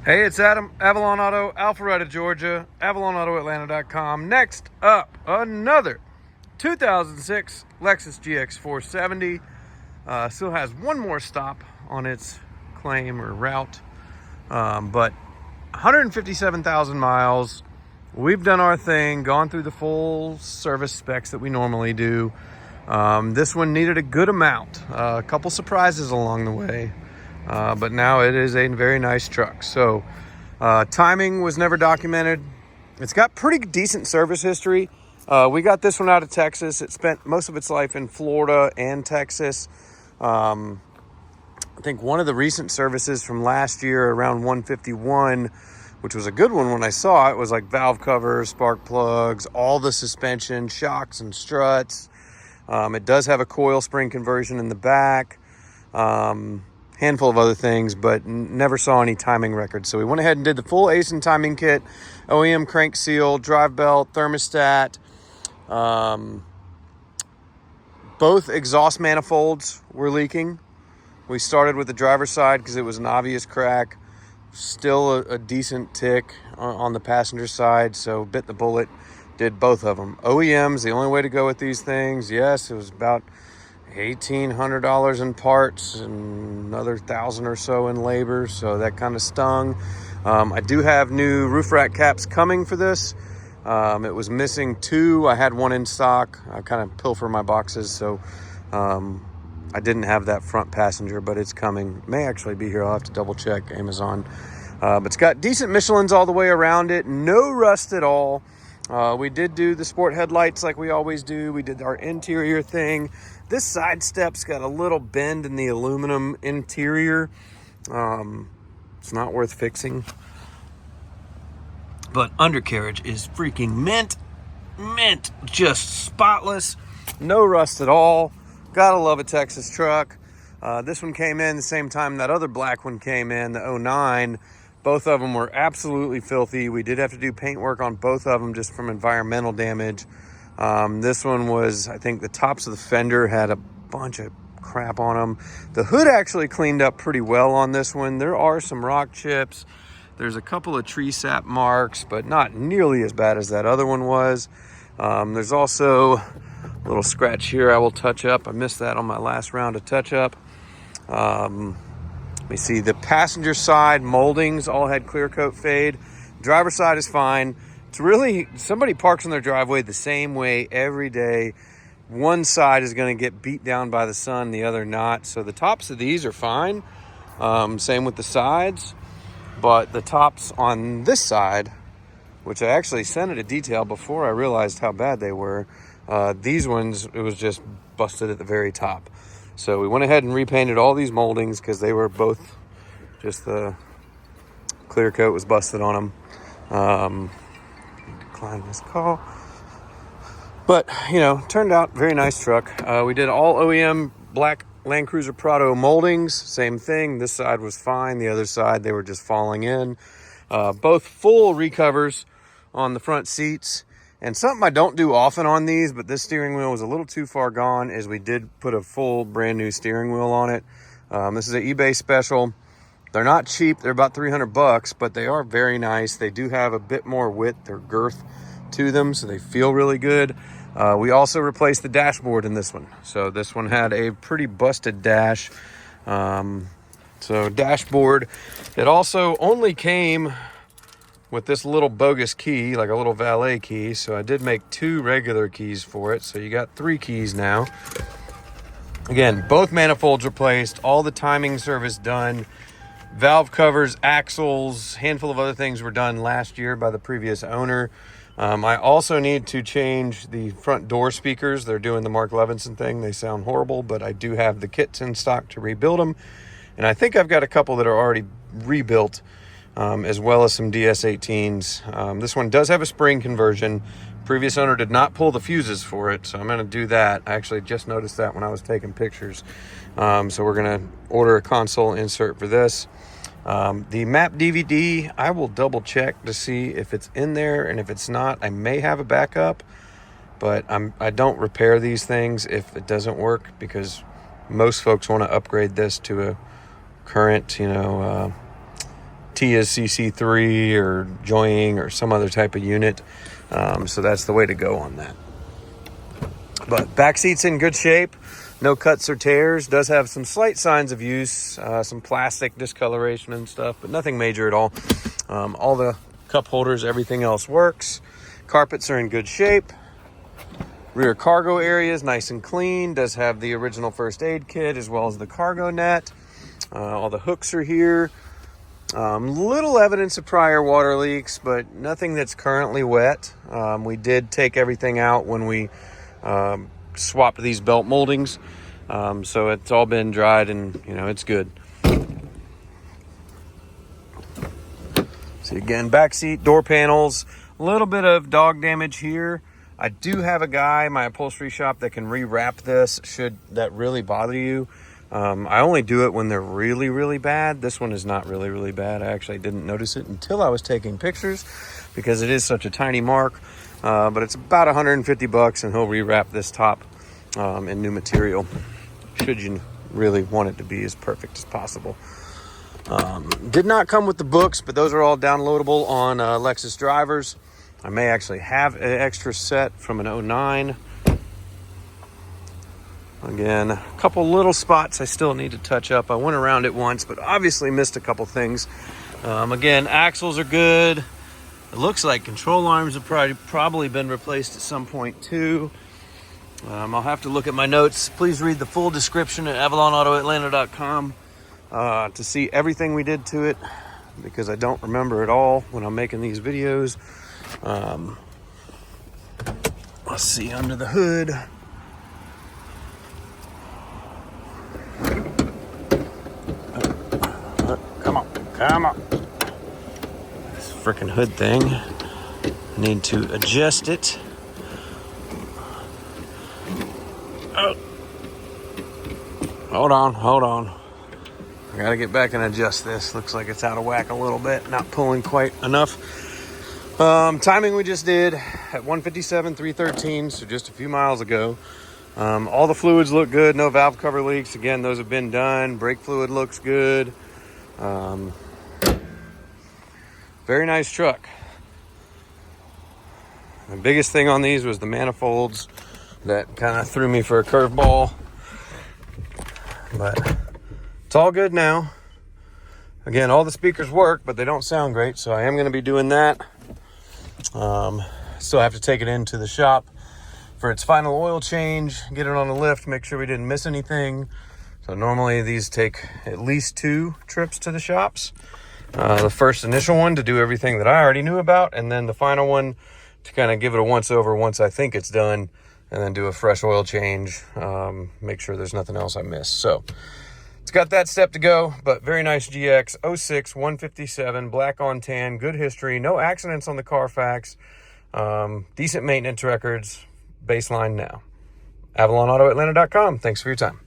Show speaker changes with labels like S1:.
S1: Hey, it's Adam, Avalon Auto, Alpharetta, Georgia, AvalonAutoAtlanta.com. Next up, another 2006 Lexus GX470. Still has one more stop on its claim or route, but 157,000 miles. We've done our thing, gone through the full service specs that we normally do. This one needed a good amount, a couple surprises along the way. But now it is a very nice truck. So timing was never documented. It's got pretty decent service history. We got this one out of Texas. It spent most of its life in Florida and Texas. I think one of the recent services from last year around 151, which was a good one when I saw it, was like valve covers, spark plugs, all the suspension, shocks and struts. It does have a coil spring conversion in the back. Handful of other things, but never saw any timing records. So we went ahead and did the full ASIN timing kit, OEM crank seal, drive belt, thermostat. Both exhaust manifolds were leaking. We started with the driver's side because it was an obvious crack. Still a decent tick on the passenger side, so bit the bullet, did both of them. OEM's the only way to go with these things. Yes, it was about $1,800 in parts and another $1,000 or so in labor, so that kind of stung. I do have new roof rack caps coming for this. It was missing two. I had one in stock. I kind of pilfer my boxes, so I didn't have that front passenger, but it's coming. May actually be here. I'll have to double check Amazon. But it's got decent Michelins all the way around it. No rust at all. We did do the sport headlights like we always do. We did our interior thing. This side step's got a little bend in the aluminum interior. It's not worth fixing. But undercarriage is freaking mint. Just spotless. No rust at all. Gotta love a Texas truck. This one came in the same time that other black one came in, the 09. Both of them were absolutely filthy. We did have to do paint work on both of them just from environmental damage. This one was, I think the tops of the fender had a bunch of crap on them. The hood actually cleaned up pretty well on this one. There are some rock chips. There's a couple of tree sap marks, but not nearly as bad as that other one was. There's also a little scratch here I will touch up. I missed that on my last round of touch up. Let me see, the passenger side moldings all had clear coat fade. Driver side is fine. It's really, somebody parks in their driveway the same way every day. One side is going to get beat down by the sun, the other not. So the tops of these are fine. Same with the sides. But the tops on this side, which I actually sent it a detail before I realized how bad they were. These ones, it was just busted at the very top. So we went ahead and repainted all these moldings because they were both just the clear coat was busted on them. Decline this call. But, you know, turned out very nice truck. We did all OEM black Land Cruiser Prado moldings. Same thing. This side was fine. The other side, they were just falling in. Both full recovers on the front seats. And something I don't do often on these, but this steering wheel was a little too far gone, is we did put a full brand new steering wheel on it. This is an eBay special. They're not cheap. They're about $300, but they are very nice. They do have a bit more width or girth to them, so they feel really good. We also replaced the dashboard in this one. So this one had a pretty busted dash. So dashboard. It also only came with this little bogus key, like a little valet key. So I did make two regular keys for it. So you got 3 keys now. Again, both manifolds replaced, all the timing service done. Valve covers, axles, handful of other things were done last year by the previous owner. I also need to change the front door speakers. They're doing the Mark Levinson thing. They sound horrible, but I do have the kits in stock to rebuild them. And I think I've got a couple that are already rebuilt, as well as some DS18s. This one does have a spring conversion. Previous owner did not pull the fuses for it, so I'm going to do that. I actually just noticed that when I was taking pictures. So we're going to order a console insert for this. The map DVD, I will double check to see if it's in there, and if it's not, I may have a backup, but I don't repair these things if it doesn't work, because most folks want to upgrade this to a current, T is CC3 or joying or some other type of unit. So that's the way to go on that. But back seat's in good shape. No cuts or tears. Does have some slight signs of use, some plastic discoloration and stuff, but nothing major at all. All the cup holders, everything else works. Carpets are in good shape. Rear cargo area is nice and clean. Does have the original first aid kit as well as the cargo net. All the hooks are here. Little evidence of prior water leaks, but nothing that's currently wet. We did take everything out when we swapped these belt moldings, so it's all been dried and it's good. See, again, back seat, door panels, a little bit of dog damage here. I do have a guy, my upholstery shop, that can rewrap this should that really bother you. I only do it when they're really, really bad. This one is not really, really bad. I actually didn't notice it until I was taking pictures because it is such a tiny mark. But it's about $150 and he'll rewrap this top in new material should you really want it to be as perfect as possible. Did not come with the books, but those are all downloadable on Lexus drivers. I may actually have an extra set from an 09. Again, a couple little spots I still need to touch up. I went around it once, but obviously missed a couple things. Again, axles are good. It looks like control arms have probably been replaced at some point too. I'll have to look at my notes. Please read the full description at avalonautoatlanta.com to see everything we did to it, because I don't remember it all when I'm making these videos. Let's see under the hood. Come on. This freaking hood thing. I need to adjust it. Oh. Hold on. I gotta get back and adjust this. Looks like it's out of whack a little bit. Not pulling quite enough. Timing we just did at 157, 313, so just a few miles ago. All the fluids look good. No valve cover leaks. Again, those have been done. Brake fluid looks good. Very nice truck. The biggest thing on these was the manifolds that kind of threw me for a curveball, but it's all good now. Again, all the speakers work, but they don't sound great, so I am going to be doing that. Still have to take it into the shop for its final oil change, get it on the lift, make sure we didn't miss anything. So normally these take at least 2 trips to the shops. The first initial one to do everything that I already knew about, and then the final one to kind of give it a once over once I think it's done, and then do a fresh oil change, make sure there's nothing else I missed. So it's got that step to go, but very nice GX06 157, black on tan, good history, no accidents on the Carfax, decent maintenance records, baseline now. AvalonAutoAtlanta.com. Thanks for your time.